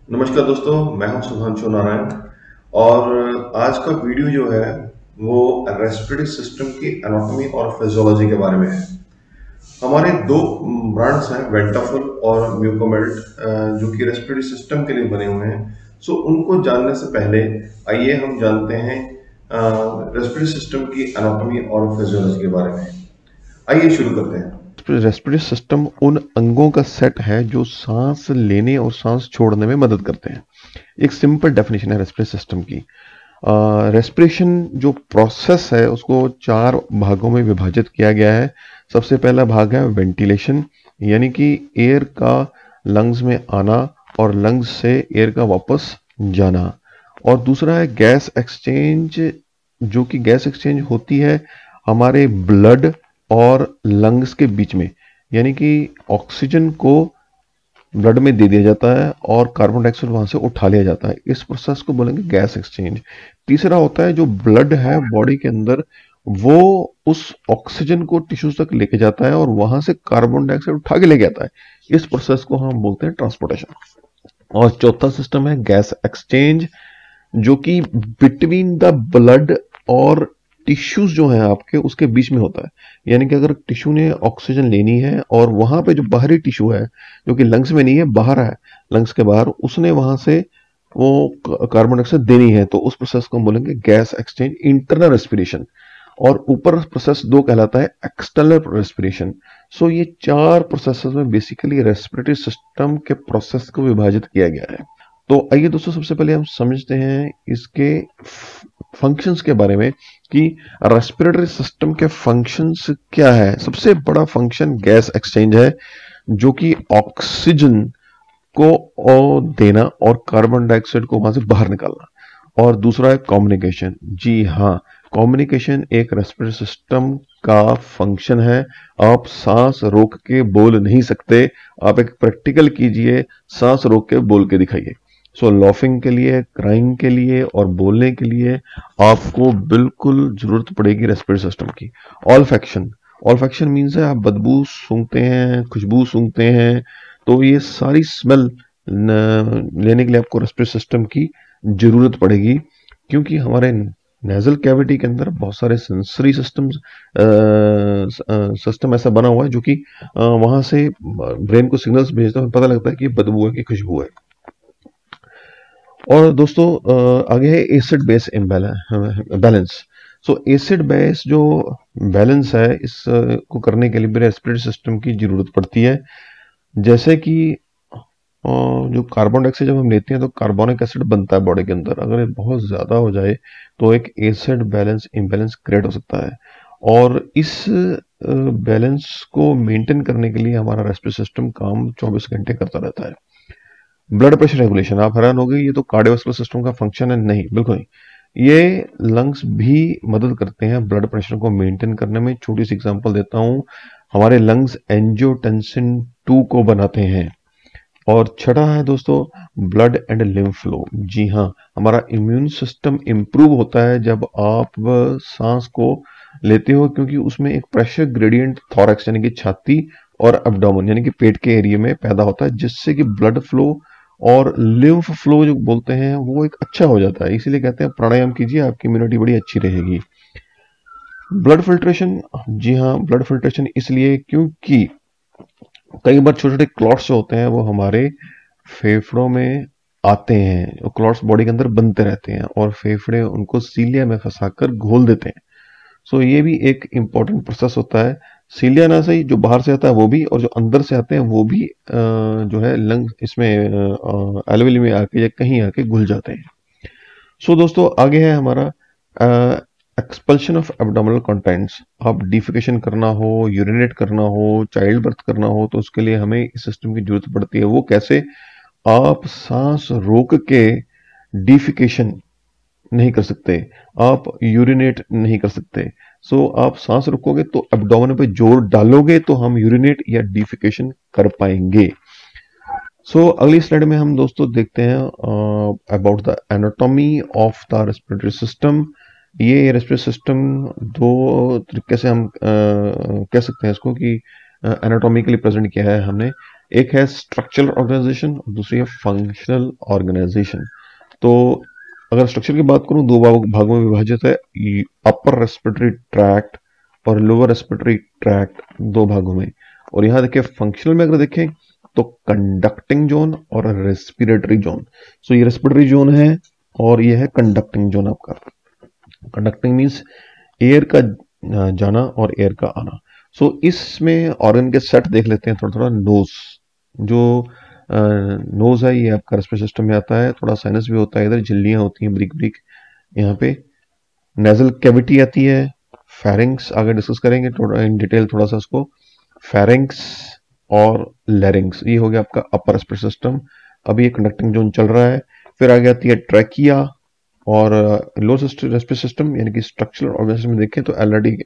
नमस्कार दोस्तों, मैं हूं सुधांशु नारायण। और आज का वीडियो जो है वो रेस्पिरेटरी सिस्टम की एनाटॉमी और फिजियोलॉजी के बारे में है। हमारे दो ब्रांड्स हैं, वेंटाफुल और म्यूकोमेल्ट, जो कि रेस्पिरेटरी सिस्टम के लिए बने हुए हैं। सो उनको जानने से पहले आइए हम जानते हैं रेस्पिरेटरी सिस्टम की एनाटॉमी और फिजियोलॉजी के बारे में। आइए शुरू करते हैं। रेस्पिरेटरी सिस्टम उन अंगों का सेट है जो सांस लेने और सांस छोड़ने में मदद करते हैं। एक सिंपल डेफिनेशन है रेस्पिरेटरी सिस्टम की। रेस्पिरेशन जो प्रोसेस है उसको चार भागों में विभाजित किया गया है। सबसे पहला भाग है वेंटिलेशन, यानी कि एयर का लंग्स में आना और लंग्स से एयर का वापस जाना। और दूसरा है गैस एक्सचेंज, जो कि गैस एक्सचेंज होती है हमारे ब्लड और लंग्स के बीच में, यानी कि ऑक्सीजन को ब्लड में दे दिया जाता है और कार्बन डाइऑक्साइड वहां से उठा लिया जाता है। इस प्रोसेस को बोलेंगे गैस एक्सचेंज। तीसरा होता है जो ब्लड है बॉडी के अंदर, वो उस ऑक्सीजन को टिश्यूज तक लेके जाता है और वहां से कार्बन डाइऑक्साइड उठा के लेके आता है। इस प्रोसेस को हम बोलते हैं ट्रांसपोर्टेशन। और चौथा सिस्टम है गैस एक्सचेंज, जो कि बिटवीन द ब्लड और टिश्यूज जो है आपके उसके बीच में होता है। यानी कि अगर टिश्यू ने ऑक्सीजन लेनी है और वहां पे जो बाहरी टिश्यू है, जो कि लंग्स में नहीं है, बाहर है, लंग्स के बाहर, उसने वहां से वो कार्बन डाइऑक्साइड देनी है, तो उस प्रोसेस को हम बोलेंगे गैस एक्सचेंज, इंटरनल रेस्पिरेशन। और ऊपर प्रोसेस दो कहलाता है एक्सटर्नल रेस्पिरेशन। सो ये चार प्रोसेसेस में बेसिकली रेस्पिरेटरी सिस्टम के प्रोसेस को विभाजित किया गया है। तो आइए दोस्तों, सबसे पहले हम समझते हैं इसके फंक्शंस के बारे में कि रेस्पिरेटरी सिस्टम के फंक्शंस क्या है। सबसे बड़ा फंक्शन गैस एक्सचेंज है, जो कि ऑक्सीजन को देना और कार्बन डाइऑक्साइड को वहां से बाहर निकालना। और दूसरा है कम्युनिकेशन। जी हाँ, कम्युनिकेशन एक रेस्पिरेटरी सिस्टम का फंक्शन है। आप सांस रोक के बोल नहीं सकते। आप एक प्रैक्टिकल कीजिए, सांस रोक के बोल के दिखाइए। सो लॉफिंग के लिए, क्राइंग के लिए और बोलने के लिए आपको बिल्कुल जरूरत पड़ेगी रेस्पिरेटरी सिस्टम की। ऑल्फैक्शन, ऑल्फैक्शन मीन्स है आप बदबू सूंघते हैं, खुशबू सूंघते हैं। तो ये सारी स्मेल लेने के लिए आपको रेस्पिरेटरी सिस्टम की जरूरत पड़ेगी, क्योंकि हमारे नेजल कैविटी के अंदर बहुत सारे सेंसरी सिस्टम ऐसा बना हुआ है जो कि वहां से ब्रेन को सिग्नल्स भेजता है, पता लगता है कि बदबू है कि खुशबू है। और दोस्तों आगे है एसिड बेस बैलेंस। सो एसिड बेस जो बैलेंस है, इस को करने के लिए भी रेस्पिरेटरी सिस्टम की जरूरत पड़ती है। जैसे कि जो कार्बन डाइऑक्साइड जब हम लेते हैं तो कार्बोनिक एसिड बनता है बॉडी के अंदर। अगर ये बहुत ज़्यादा हो जाए तो एक एसिड बैलेंस इम्बैलेंस क्रिएट हो सकता है। और इस बैलेंस को मेंटेन करने के लिए हमारा रेस्पिरेटरी सिस्टम काम 24 घंटे करता रहता है। ब्लड प्रेशर रेगुलेशन, आप हैरान हो गए ये तो कार्डियोवास्कुलर सिस्टम का फंक्शन है। नहीं, बिल्कुल नहीं। ये लंग्स भी मदद करते हैं ब्लड प्रेशर को मेंटेन करने में। छोटी सी एग्जांपल देता हूं, हमारे लंग्स एंजियोटेंसिन 2 को बनाते हैं। और छठा है दोस्तों ब्लड एंड लिम्फ फ्लो। जी हाँ, हमारा इम्यून सिस्टम इंप्रूव होता है जब आप सांस को लेते हो, क्योंकि उसमें एक प्रेशर ग्रेडियंट थॉरैक्स यानी कि छाती और एब्डोमेन यानी कि पेट के एरिया में पैदा होता है, जिससे कि ब्लड फ्लो और लिम्फ फ्लो जो बोलते हैं वो एक अच्छा हो जाता है। इसीलिए कहते हैं प्राणायाम कीजिए, आपकी इम्यूनिटी बड़ी अच्छी रहेगी। ब्लड फिल्ट्रेशन, जी हाँ, ब्लड फिल्ट्रेशन इसलिए क्योंकि कई बार छोटे छोटे क्लॉट्स जो होते हैं वो हमारे फेफड़ों में आते हैं। वो क्लॉट्स बॉडी के अंदर बनते रहते हैं और फेफड़े उनको सीलिया में फंसाकर घोल देते हैं। सो ये भी एक इम्पॉर्टेंट प्रोसेस होता है। सीलिया ना सही, जो बाहर से आता है वो भी, और जो अंदर से आते हैं वो भी जो है लंग इसमें एल्वेली में आके या कहीं आके घुल जाते हैं। सो दोस्तों आगे है हमारा एक्सपल्शन ऑफ एब्डोमिनल कंटेंट्स। आप डिफिकेशन करना हो, यूरिनेट करना हो, चाइल्ड बर्थ करना हो, तो उसके लिए हमें इस सिस्टम की जरूरत पड़ती है। वो कैसे? आप सांस रोक के डिफिकेशन नहीं कर सकते, आप यूरिनेट नहीं कर सकते। सो आप सांस रोकोगे तो एब्डोमेन पे जोर डालोगे तो हम यूरिनेट या डिफिकेशन कर पाएंगे। अगली स्लाइड में हम दोस्तों देखते हैं about the anatomy of the respiratory system. ये रेस्पिरेटरी सिस्टम दो तरीके से हम कह सकते हैं इसको कि एनाटॉमिकली प्रेजेंट किया है हमने। एक है स्ट्रक्चरल ऑर्गेनाइजेशन, दूसरी है फंक्शनल ऑर्गेनाइजेशन। तो अगर स्ट्रक्चर की बात करूं, दो भागों में विभाजित है, अपर रेस्पिरेटरी ट्रैक्ट और लोअर रेस्पिरेटरी ट्रैक्ट, दो भागों में। और यहाँ देखिए फंक्शनल में अगर देखें तो कंडक्टिंग जोन और रेस्पिरेटरी जोन। सो ये रेस्पिरेटरी जोन है और ये है कंडक्टिंग जोन आपका। कंडक्टिंग मीन्स एयर का जाना और एयर का आना। सो इसमें ऑर्गन के सेट देख लेते हैं थोड़ा थोड़ा। नोज, जो नोज है ये आपका रेस्पिरेटरी सिस्टम में आता है, थोड़ा साइनस भी होता है, इधर झिल्लियां होती हैं ब्रिक ब्रिक यहाँ पे। नेजल कैविटी आती है। फेरिंग्स आगे डिस्कस करेंगे थोड़ा इन डिटेल थोड़ा सा उसको। फेरिंग्स और लैरिंग्स, ये हो गया आपका अपर रेस्पिरेटरी सिस्टम। अभी ये कंडक्टिंग जोन चल रहा है। फिर आगे आती है ट्रैकिया और लोअर रेस्पिरेटरी सिस्टम, यानी कि स्ट्रक्चरल ऑर्गेनाइजेशन में देखें तो LRT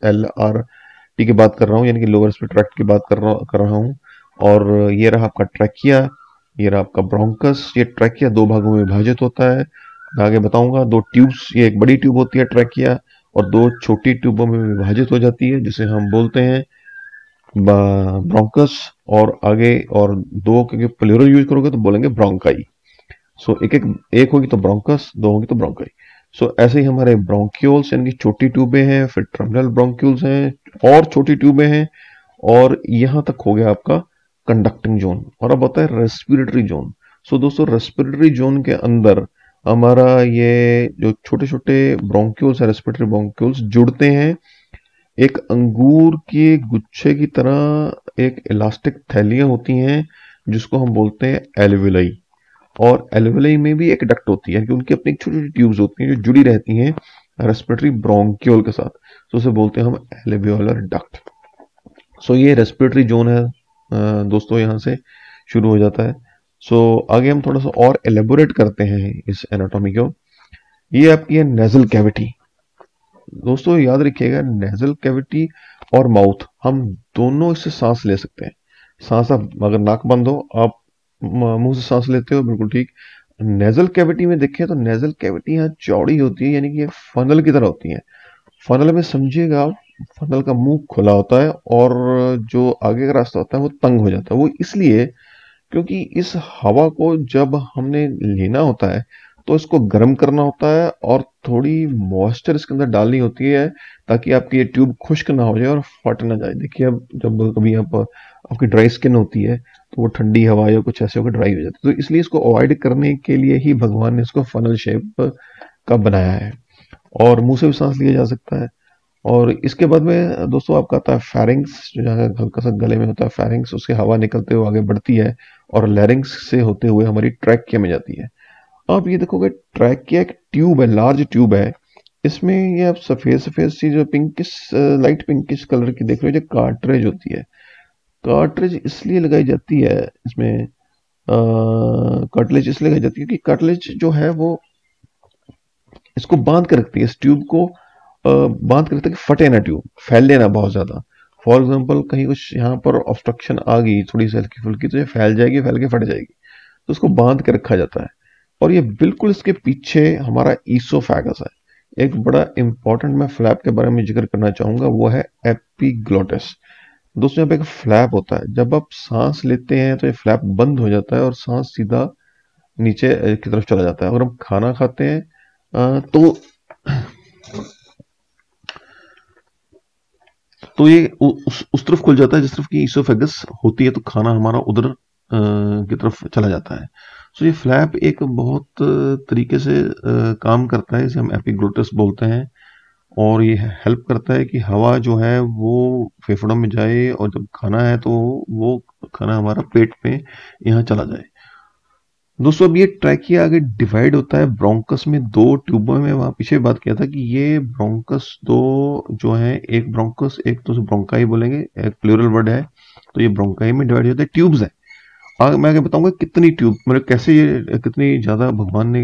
की बात कर रहा हूँ, यानी कि लोअर रेस्पिरेटरी ट्रैक्ट की बात कर रहा हूँ। और ये रहा आपका ट्रैकिया, ये रहा आपका ब्रोंकस। ये ट्रैकिया दो भागों में विभाजित होता है, मैं आगे बताऊंगा। दो ट्यूब्स, ये एक बड़ी ट्यूब होती है ट्रैकिया और दो छोटी ट्यूबों में विभाजित हो जाती है, जिसे हम बोलते हैं ब्रोंकस। और आगे और दो, क्योंकि प्लूरल यूज करोगे तो बोलेंगे ब्रोंकाई। सो एक होगी तो ब्रोंकस, दो होगी तो ब्रोंकाई। सो ऐसे ही हमारे ब्रोंक्यूल्स यानी कि छोटी ट्यूबें हैं, फिर टर्मिनल ब्रोंक्यूल्स हैं और छोटी ट्यूबें हैं, और यहां तक हो गया आपका कंडक्टिंग जोन। और अब होता है रेस्पिरेटरी जोन। सो दोस्तों रेस्पिरेटरी जोन के अंदर हमारा ये जो छोटे छोटे ब्रोंक्यूल्स है, रेस्पिरेटरी ब्रोंक्यूल्स जुड़ते हैं एक अंगूर के गुच्छे की तरह। एक इलास्टिक थैलियां होती हैं जिसको हम बोलते हैं एल्विलाई। और एल्विलाई में भी एक डक्ट होती है, उनकी अपनी छोटी छोटी ट्यूब्स होती हैं जो जुड़ी रहती हैं रेस्पिरेटरी ब्रोंक्यूल के साथ। तो उसे बोलते हैं हम एल्वियोलर डक्ट। सो ये रेस्पिरेटरी जोन है दोस्तों, यहाँ से शुरू हो जाता है। सो आगे हम थोड़ा सा और एलेबोरेट करते हैं इस एनाटॉमी को। ये आपकी है नेजल कैविटी। दोस्तों याद रखिएगा, नेजल कैविटी और माउथ, हम दोनों इससे सांस ले सकते हैं। सांस, आप अगर नाक बंद हो, आप मुंह से सांस लेते हो, बिल्कुल ठीक। नेजल कैविटी में देखें तो नेजल कैविटी यहाँ चौड़ी होती है, यानी कि ये फनल की तरह होती है। फनल में समझिएगा आप, फनल का मुंह खुला होता है और जो आगे का रास्ता होता है वो तंग हो जाता है। वो इसलिए क्योंकि इस हवा को जब हमने लेना होता है तो इसको गर्म करना होता है और थोड़ी मॉइस्चर इसके अंदर डालनी होती है, ताकि आपकी ये ट्यूब खुश्क ना हो जाए और फट ना जाए। देखिए अब जब कभी आपकी ड्राई स्किन होती है तो वो ठंडी हवा या कुछ ऐसे होकर ड्राई हो जाती है, तो इसलिए इसको अवॉइड करने के लिए ही भगवान ने इसको फनल शेप का बनाया है। और मुंह से भी सांस लिया जा सकता है। और इसके बाद में दोस्तों आपका आता है फेरिंग्स, जो जहाँ हल्का सा गले में होता है फेरिंग्स, उससे हवा निकलते हुए आगे बढ़ती है और लैरिंग्स से होते हुए हमारी ट्रैकिया में जाती है। आप ये देखोगे ट्रैकिया एक ट्यूब है, लार्ज ट्यूब है। इसमें ये आप सफेद सफेद सी जो पिंकिश, लाइट पिंकिश कलर की देख रहे हो, जो कार्ट्रेज होती है। कार्ट्रेज इसलिए लगाई जाती है इसमें, कार्टिलेज इसलिए लगाई जाती है क्योंकि कार्टिलेज जो है वो इसको बांध के रखती है, इस ट्यूब को बांध के रखती है कि फटे ना ट्यूब, फैले ना बहुत ज्यादा। फॉर एग्जाम्पल कहीं कुछ यहाँ पर ऑब्स्ट्रक्शन आ गई थोड़ी सी हल्की फुल्की, तो ये फैल जाएगी, फैल के फट जाएगी, तो उसको बांध के रखा जाता है। और ये बिल्कुल इसके पीछे हमारा ईसोफेगस है। एक बड़ा इंपॉर्टेंट मैं फ्लैप के बारे में जिक्र करना चाहूंगा, वो है एपिग्लोटिस। दोस्तों यहाँ पे एक फ्लैप होता है, जब आप सांस लेते हैं तो ये फ्लैप बंद हो जाता है और सांस सीधा नीचे की तरफ चला जाता है। अगर हम खाना खाते हैं तो ये उस तरफ खुल जाता है जिस तरफ की ईसोफेगस होती है, तो खाना हमारा उधर की तरफ चला जाता है। सो ये फ्लैप एक बहुत तरीके से काम करता है, इसे हम एपिग्लोटिस बोलते हैं। और ये हेल्प करता है कि हवा जो है वो फेफड़ों में जाए, और जब खाना है तो वो खाना हमारा पेट में यहाँ चला जाए। दोस्तों अब ये ट्रैकिया आगे डिवाइड होता है ब्रोंकस में, दो ट्यूबों में। वहां पीछे बात किया था कि ये ब्रोंकस दो जो है, एक ब्रोंकस, एक तो ब्रोंकाई बोलेंगे, एक प्लूरल वर्ड है, तो ये ब्रोंकाई में डिवाइड होता है, ट्यूब्स है। आगे मैं आगे बताऊंगा कितनी ट्यूब, मतलब कैसे ये कितनी ज्यादा भगवान ने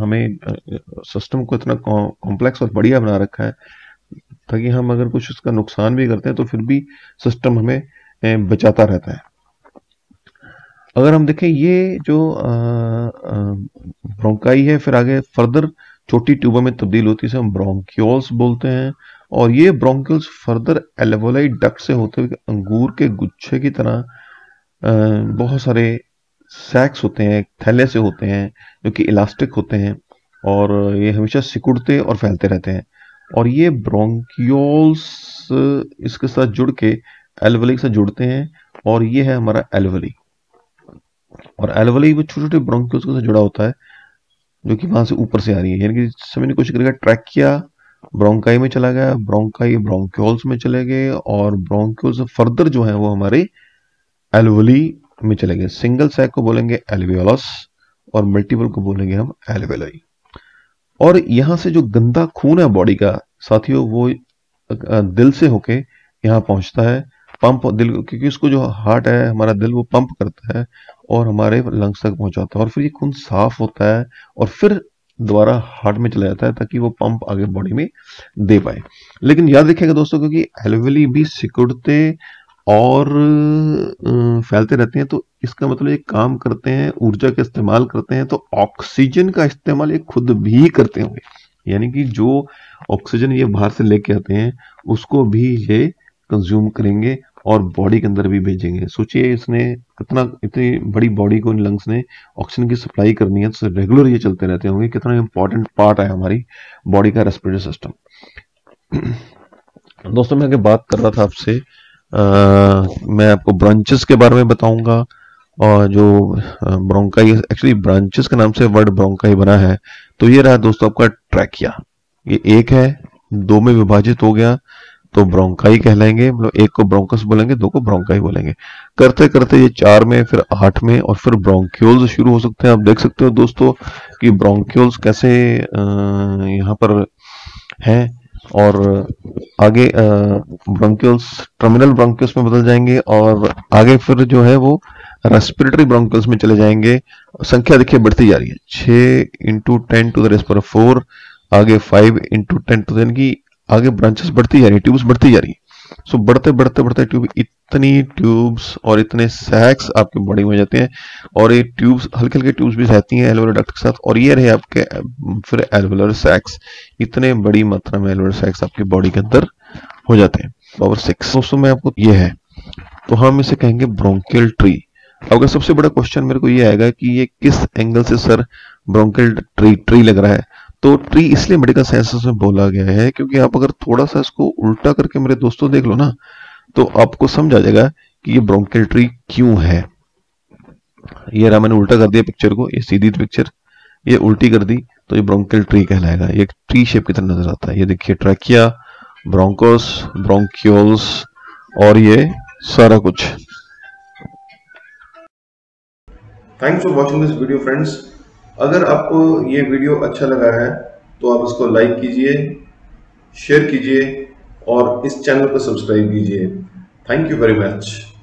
हमें सिस्टम को इतना कॉम्प्लेक्स और बढ़िया बना रखा है, ताकि हम अगर कुछ उसका नुकसान भी करते हैं तो फिर भी सिस्टम हमें बचाता रहता है। अगर हम देखें ये जो ब्रोंकाई है, फिर आगे फर्दर छोटी ट्यूबों में तब्दील होती है, इसे हम ब्रोंक्यूल्स बोलते हैं। और ये ब्रोंक्यूल्स फर्दर एल्वोलाई डक्ट से होते हुए अंगूर के गुच्छे की तरह बहुत सारे सैक्स होते हैं, थैले से होते हैं, जो कि इलास्टिक होते हैं और ये हमेशा सिकुड़ते और फैलते रहते हैं। और ये ब्रोंक्यूल्स इसके साथ जुड़ के एल्वेली से जुड़ते हैं और ये है हमारा एल्वेली। और एल्वेली वो छोटे छोटे ब्रोंक्यूल्स के साथ जुड़ा होता है, जो कि वहां से ऊपर से आ रही है। यानी कि समझने की कोशिश करेगा, ट्रैकिया ब्रोंकाई में चला गया, ब्रोंकाई ब्रोंक्यूल्स में चले गए और ब्रोंक्यूल्स फर्दर जो है वो हमारे एल्वेली में चले गए। सिंगल सैक को बोलेंगे एल्वियोलस और मल्टीपल को बोलेंगे हम एल्वेलाई। और यहां से जो गंदा खून है बॉडी का साथियों, वो दिल से होके यहाँ पहुंचता है, पंप दिल, क्योंकि उसको जो हार्ट है हमारा दिल, वो पंप करता है और हमारे लंग्स तक पहुंचाता है और फिर ये खून साफ होता है और फिर दोबारा हार्ट में चला जाता है ताकि वो पंप आगे बॉडी में दे पाए। लेकिन याद रखिएगा दोस्तों, क्योंकि एल्वेली भी सिकुड़ते और फैलते रहते हैं, तो इसका मतलब ये काम करते हैं, ऊर्जा का इस्तेमाल करते हैं, तो ऑक्सीजन का इस्तेमाल ये खुद भी करते होंगे। यानी कि जो ऑक्सीजन ये बाहर से लेके आते हैं उसको भी ये कंज्यूम करेंगे और बॉडी के अंदर भी भेजेंगे। सोचिए, इसने इतनी बड़ी बॉडी को इन लंग्स ने ऑक्सीजन की सप्लाई करनी है, तो रेगुलर ये चलते रहते होंगे। कितना इंपॉर्टेंट पार्ट है हमारी बॉडी का रेस्पिरेटरी सिस्टम। दोस्तों, मैं आगे बात कर रहा था आपसे, मैं आपको ब्रांचेस के बारे में बताऊंगा। और जो ब्रोंकाई, एक्चुअली ब्रांचेस के नाम से वर्ड ब्रोंकाई बना है। तो ये रहा दोस्तों आपका ट्रैकिया। ये एक है, दो में विभाजित हो गया तो ब्रोंकाई कहलाएंगे, मतलब एक को ब्रोंकस बोलेंगे, दो को ब्रोंकाई बोलेंगे। करते करते ये 4 में, फिर 8 में और फिर ब्रोंक्यूल्स शुरू हो सकते हैं। आप देख सकते हो दोस्तों कि ब्रोंक्यूल्स कैसे यहाँ पर हैं और आगे ब्रोंक्यूल्स टर्मिनल ब्रोंक्यूल्स में बदल जाएंगे और आगे फिर जो है वो रेस्पिरेटरी ब्रोंक्यूल्स में चले जाएंगे। संख्या देखिए बढ़ती जा रही है, 6 इंटू 10 टू द रेस पर 4, आगे 5 इंटू 10 टू, यानी कि आगे ब्रांचेस बढ़ती जा रही है, ट्यूब्स बढ़ती जा रही है। सो बढ़ते बढ़ते बढ़ते ट्यूब, इतनी ट्यूब्स और इतने सैक्स आपकी बॉडी में जाते हैं। और ये ट्यूब्स, हल्के हल्के ट्यूब्स भी रहती हैं एल्वेओलर डक्ट के साथ, और ये रहे आपके फिर एल्वेओलर सैक्स। इतने बड़ी मात्रा में एल्वेओलर सैक्स आपकी बॉडी के अंदर हो जाते हैं। पावर 6 दोस्तों में आपको ये है, तो हम इसे कहेंगे ब्रोंकियल ट्री। अगर सबसे बड़ा क्वेश्चन मेरे को ये आएगा कि ये किस एंगल से सर ब्रोंकियल ट्री लग रहा है, तो ट्री इसलिए मेडिकल साइंसेस में बोला गया है क्योंकि आप अगर थोड़ा सा इसको उल्टा करके मेरे दोस्तों देख लो ना, तो आपको समझ आ जाएगा कि ये ब्रोंकियल ट्री क्यों है। ये रहा, मैंने उल्टा कर दिया पिक्चर को, ये सीधी पिक्चर, ये उल्टी कर दी, तो ये ब्रोंकियल ट्री कहलाएगा। ये ट्री शेप की तरह नजर आता है। ये देखिए, ट्रैकिया, ब्रोंकोस, ब्रोंक्यूल्स और ये सारा कुछ। Thanks for watching this video friends. अगर आपको ये वीडियो अच्छा लगा है तो आप इसको लाइक कीजिए, शेयर कीजिए और इस चैनल को सब्सक्राइब कीजिए। Thank you very much.